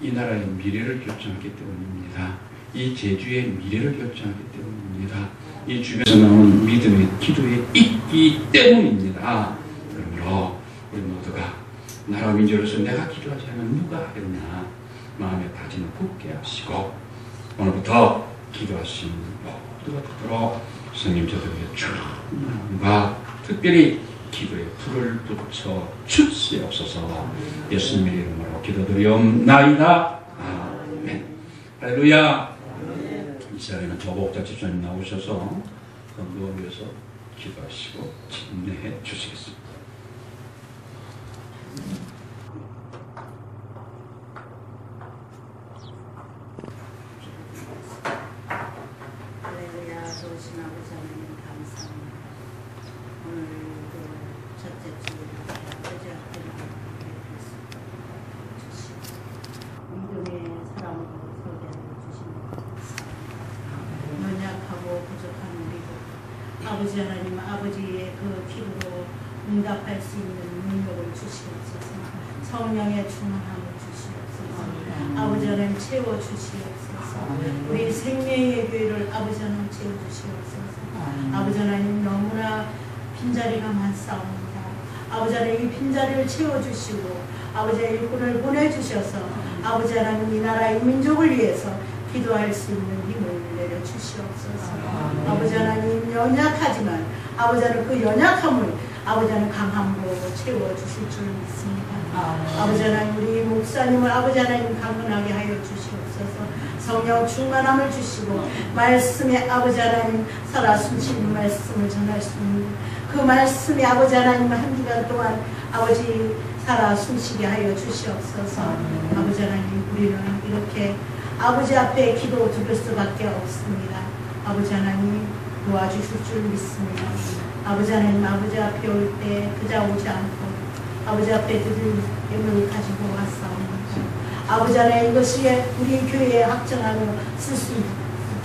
이 나라의 미래를 결정하기 때문입니다. 이 제주의 미래를 결정하기 때문입니다. 이 주변에서 나오는 믿음의 기도에 있기 때문입니다. 그러므로 우리 모두가 나라 민족으로서 내가 기도하지 않으면 누가 하겠나 마음의 다짐을 굳게 하시고 오늘부터 기도하시는 모두가 되도록 성님 저들에게 충만함과 특별히 기도에 불을 붙여 주시옵소서. 예수님의 이름으로 기도드리옵나이다. 아멘. 할렐루야. 이 시간에는 조복자 집사님 나오셔서 건강을 위해서 기도하시고 침례해 주시겠습니다. 할렐루야. 좋으신 아버지 하나님 감사합니다. 오늘 그 첫째 주일 아버지 앞에 주시고 믿음의 사람으로 소개하여 주시는 연약하고 부족한 우리도 아버지 하나님 아버지의 그 기도로 응답할 수 있는 능력을 주시옵소서. 성령의 충만함을 주시옵소서. 아버지 하나님 채워주시옵소서. 우리 생명의 교회를 아버지 하나님 채워주시옵소서. 아버지 하나님 너무나 빈자리가 많사옵니다. 아버지 하나님 이 빈자리를 채워주시고 아버지 하나님 일꾼을 보내주셔서 아버지 하나님 이 나라 이 민족을 위해서 기도할 수 있는 힘을 내려주시옵소서. 아버지 하나님 연약하지만 아버지 하나님 그 연약함을 아버지 하나님 강함으로 채워주실 줄 믿습니다. 아버지 하나님 우리 목사님을 아버지 하나님 강건하게 하여 주시옵소서. 성령 충만함을 주시고 말씀에 아버지 하나님 살아 숨쉬는 말씀을 전할 수 있는 그 말씀에 아버지 하나님 한 주간 동안 아버지 살아 숨쉬게 하여 주시옵소서. 아버지 하나님 우리는 이렇게 아버지 앞에 기도 드릴 수밖에 없습니다. 아버지 하나님 도와주실 줄 믿습니다. 아버지 하나님 아버지 앞에 올 때 그저 오지 않고 아버지 앞에 드릴 예물을 가지고 왔사옵니다. 아버지 하나님 이것이 우리 교회에 확정하며 쓸 수 있을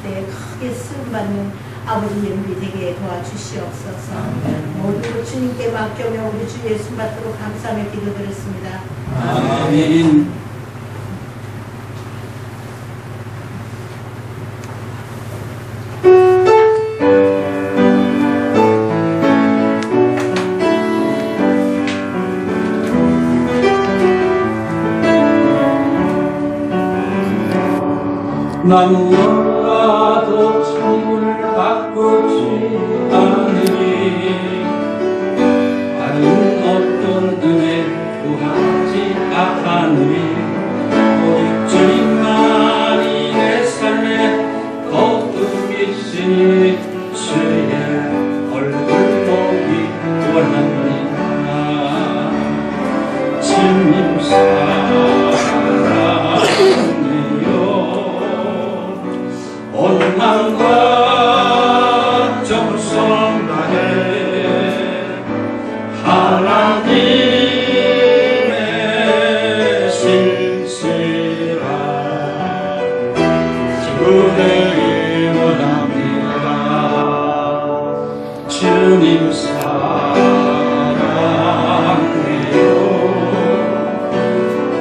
때 크게 쓰임받는 아버지 예물이 되게 도와주시옵소서. 모두 주님께 맡겨며 우리 주 예수 받도록 감사하며 기도드렸습니다. 아멘. 나는 너라도 천국을 바꾸지 않으리 다른 어떤 은혜 구하지 않으리 오직 주님만이 내 삶에 거듭이시니 주의 얼굴 보기 원합니다. 주님 원망과 정성 다해 하나님의 신실한 주를 원합니다. 주님 사랑해요.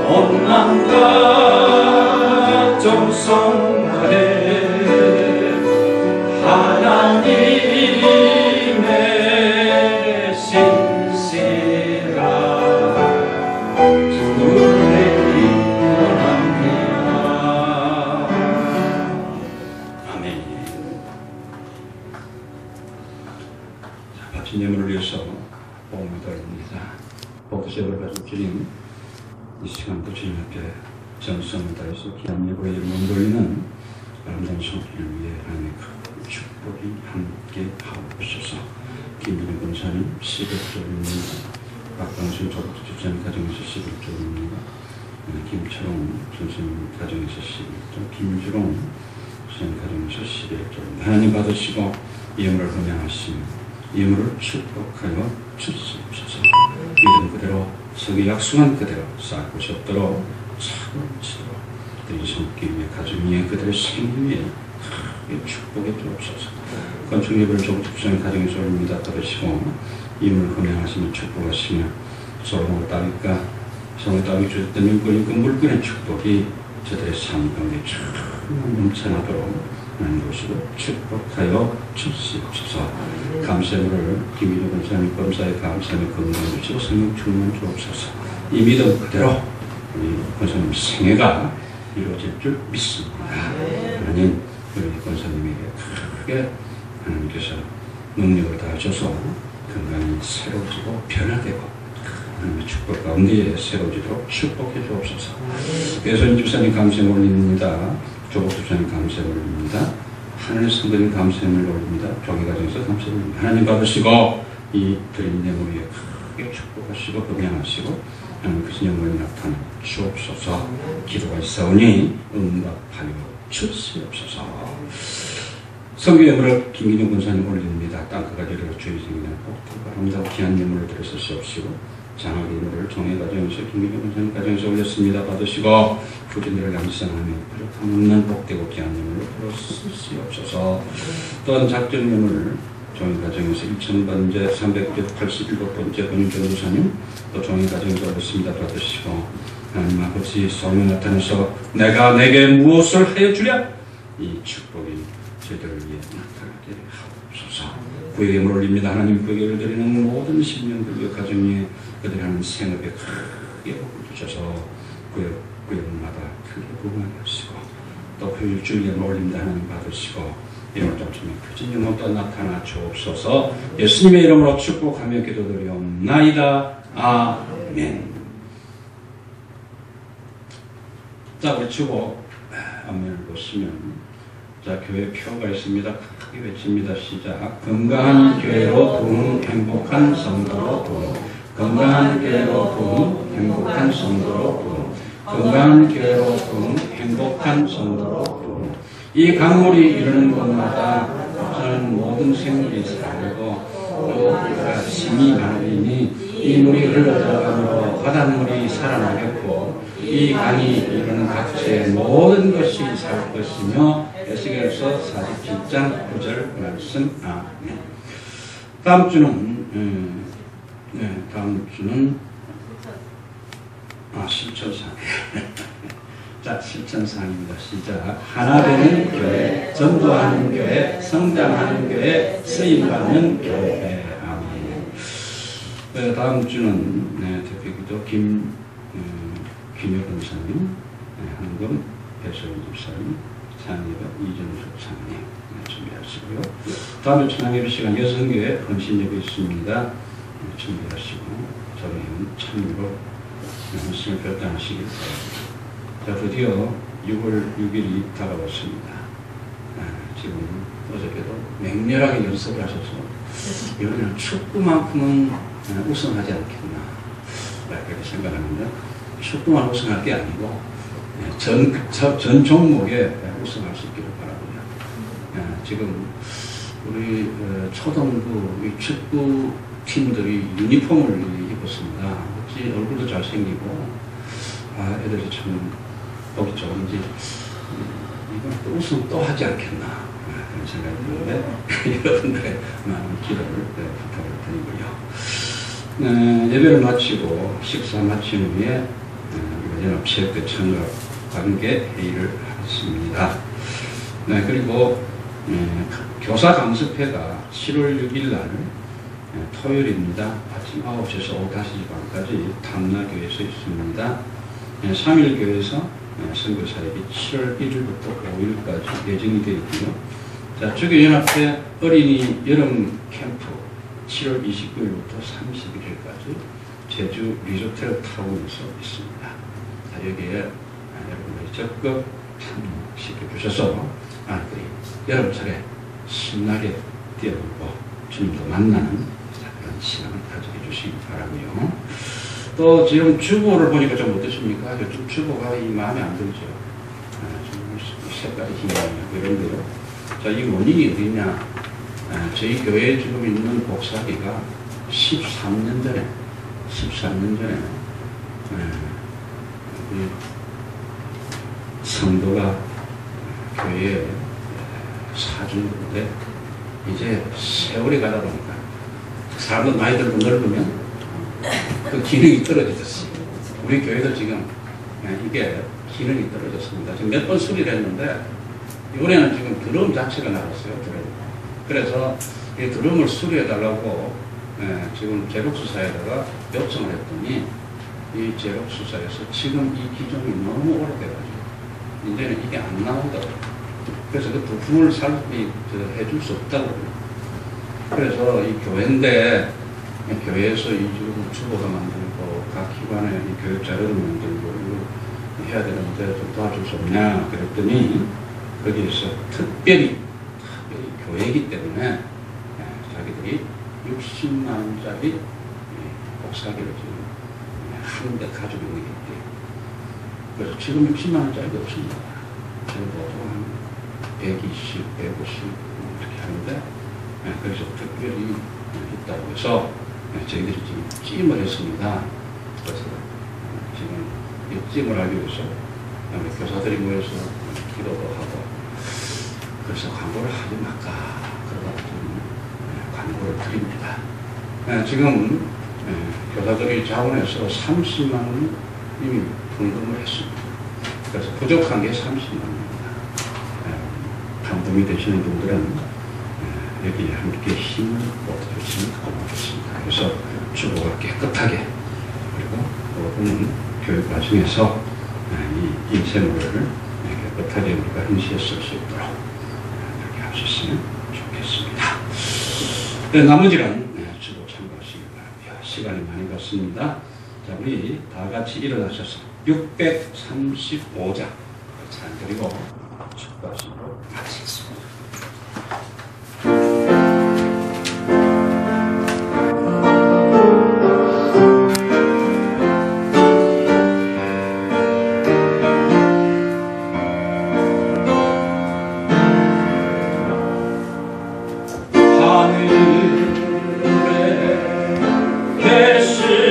원망과 정성 다해 하나님의 신실한 주를 원합니다. 아멘. 자, 바친 예물을 위해서 복음을 드립니다. 복수제를 가지고 주님 이 시간도 주님 앞에 전성을 다해서 귀한 예물의 이름을 돌리는 아름다운 성품을 위해 하나님의 축복이 함께 하옵소서. 김민희 권사님 11조입니다. 박광순 조국주장 가정에서 11조입니다. 김철웅 선생님 가정에서 11조, 김주롱 선생님 가정에서 11조입니다. 하나님 받으시고 예물을 헌양하시며 예물을 축복하여 주시옵소서. 믿음 그대로 성의 약속한 그대로 쌓을 곳이 없도록 차근차근 그들이 섬기 위해 가정 위에 그들의 생명 위에 축복에 주옵소서. 건축 예배를 조국 집사님 가정에서 올립니다. 받으시고 임을 헌양하시며 축복하시며 솔로몬 다윗과 성의 다윗이 주셨던 물건이 그 물건의 축복이 저들의 삶 가운데 넘쳐나도록 하나님 보시고 축복하여 주시옵소서. 감사물을 김민호 권사님 검사의 감사함에 건강 주시고 생명 충만 주옵소서. 이 믿음 그대로 우리 권사님 생애가 이루어질 줄 믿습니다. 하나님 우리 권사님에게 크게 하나님께서 능력을 다하셔서 건강이 새로워지고 변화되고 하나님의 축복 가운데 새로워지도록 축복해 주옵소서. 배선 집사님 감사를 올립니다. 조국 집사님 감사를 올립니다. 하늘의 성도님 감사를 올립니다. 조기가정에서 감사를 올립니다. 하나님 받으시고 이 드린 예물 위에 크게 축복하시고 건강하시고 하나님 그 영광이 나타나 주옵소서. 기도가 있사오니 응답하여 주시옵소서. 성교 예물을 김기동 권사님 올립니다. 땅끝 가지로 주의 생기는 복되고 아름다운 귀한 예물을 드려서 시옵시고 장학 예물을 정의 가정에서 김기동 권사님 가정에서 올렸습니다. 받으시고 부진들을 감사하며 부족함 없는 복되고 귀한 예물을 들어 쓰시옵소서. 또한 작전 예물을 정의 가정에서 1000번째 387번째 권윤전도사님 또 정의 가정에서 올렸습니다. 받으시고 하나님 아버지 성령 나타나서 내가 내게 무엇을 하여 주랴 이 축복이 저희들을 위해 나타나게 하옵소서. 구역의 예물을 올립니다. 하나님 구역을 드리는 모든 신령들 가정 위에 그들이 하는 생업에 크게 복을 주셔서 구역마다 크게 부흥하게 하시고 또 효율주의 예물을 올립니다. 하나님 받으시고 이름을 점치며 표진 영혼 또 나타나 주옵소서. 예수님의 이름으로 축복하며 기도드리옵나이다. 아멘. 자, 우리 주보 앞면을 보시면 자, 교회 표가 있습니다. 크게 외칩니다. 시작. 건강한 교회로 부흥, 행복한 성도로 부흥. 건강한 교회로 부흥, 행복한 성도로 부흥. 건강한 교회로 부흥, 행복한 성도로 부흥. 이 강물이 이르는 곳마다 저는 모든 생물이 살고 또 우리가 심히 많으니 이 이 물이 흘러들어가므로 바닷물이 살아나겠고 이 강이 이루는 각지의 모든 것이 살 것이며 에스겔서 47장 9절 말씀. 아멘. 다음 주는 실천상. 자, 실천상입니다. 시작. 하나 되는 교회, 전도하는 교회, 성장하는 교회, 쓰임받는 교회. 아멘. 다음 주는 대표기도 김혁 권사님, 한금 배소연 집사님, 찬예배 이정숙 장님 준비하시고요. 다음 주 찬양예배 시간 여성교회 헌신예배 있습니다. 준비하시고 저는 참여로 말씀을 결단하시길 바랍니다. 자, 드디어 6월 6일이 다가왔습니다. 지금 어저께도 맹렬하게 연습을 하셔서 이번에는 축구만큼은 우승하지 않겠나 그렇게 생각하는데 축구만 우승할 게 아니고 전 종목에 우승할 수 있기를 바랍니다. 지금 우리 초등부 축구 팀들이 유니폼을 입었습니다. 어찌 얼굴도 잘생기고 애들이 참 보기 좋은지 이건 또 우승 또 하지 않겠나 그런 생각이 드는데 여러분들의 많은 기도를 부탁을 드리고요. 예배를 마치고 식사 마친 후에 연합체육회 청각 관계 회의를 했습니다. 그리고 교사 강습회가 7월 6일 날 토요일입니다. 아침 9시에서 오후 5시 반까지 탐나교회에서 있습니다. 3일교회에서 선교사역이 7월 1일부터 5일까지 예정이 되어 있고요. 자, 주교연합회 어린이 여름 캠프 7월 29일부터 31일까지 제주 리조트 타운에서 있습니다. 자, 여기에 여러분들이 적극 참여시켜 주셔서 여름철에 신나게 뛰어놀고 주님도 만나는 그런 시간을 가지게 해주시기 바라고요. 또 지금 주보를 보니까 좀 어떠십니까? 요즘 주보가 마음에 안 들죠. 좀 색깔이 희미하고 이런데요. 자, 이 원인이 어디냐? 저희 교회에 지금 있는 복사기가 13년 전에 성도가 교회에 사준 건데 이제 세월이 가다 보니까 사람도 나이 들고 늙으면 그 기능이 떨어졌어요. 우리 교회도 지금 이게 기능이 떨어졌습니다. 지금 몇 번 수리를 했는데 이번에는 지금 드럼 자체가 나갔어요. 그래서 이 드럼을 수리해달라고 지금 제록수사에다가 요청을 했더니 이 제록수사에서 지금 이 기종이 너무 오래돼가지고 이제는 이게 안 나온다고. 그래서 그 부품을 해줄 수 없다고. 그래서 이 교회인데 교회에서 이 주보가 만들고 각 기관에 이 교육 자료를 만들고 해야 되는데 좀 도와줄 수 없냐 그랬더니 거기에서 특별히 교회이기 때문에 자기들이 60만 원짜리 복사기를 지금 한 대 가지고 있는 게 있대요. 그래서 지금 60만 원짜리가 없습니다. 지금 보통 한 120, 150 이렇게 하는데 그래서 특별히 있다고 해서 저희들이 지금 찜을 했습니다. 그래서 지금 이 찜을 하기 위해서 교사들이 모여서 기도도 하고 그래서 광고를 하지 말까 그러다 지금 광고를 드립니다. 지금 교사들이 자원해서 30만 원 이미 분금을 했습니다. 그래서 부족한 게 30만 원입니다. 감동이 되시는 분들은 여기에 함께 힘을 얻어주시면 고맙겠습니다. 그래서 주보가 깨끗하게 그리고 모든 교육 과정에서 이 인쇄물을 깨끗하게 우리가 인쇄 쓸 수 있도록 그렇게 하셨으면 좋겠습니다. 나머지는 주보 참고하시기 바랍니다. 시간이 많이 갔습니다. 자, 우리 다 같이 일어나셔서 635장 잘 드리고 축도하시도록 마치겠습니다. 하늘에 계신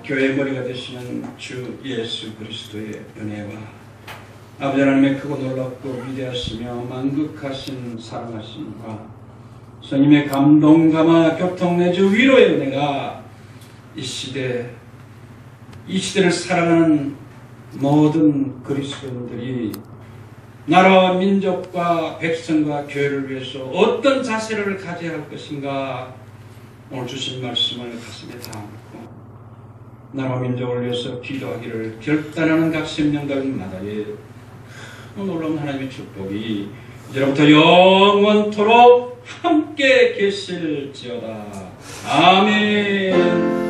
교회 머리가 되시는 주 예수 그리스도의 은혜와 아버지 하나님의 크고 놀랍고 위대하시며 만극하신 사랑하심과 성님의 감동 감화 교통 내주 위로의 은혜가 이 시대를 살아가는 모든 그리스도인들이 나라와 민족과 백성과 교회를 위해서 어떤 자세를 가져야 할 것인가 오늘 주신 말씀을 가슴에 담고 나라와 민족을 위해서 기도하기를 결단하는 각 심령들마다의 놀라운 하나님의 축복이 이제부터 영원토록 함께 계실지어다. 아멘.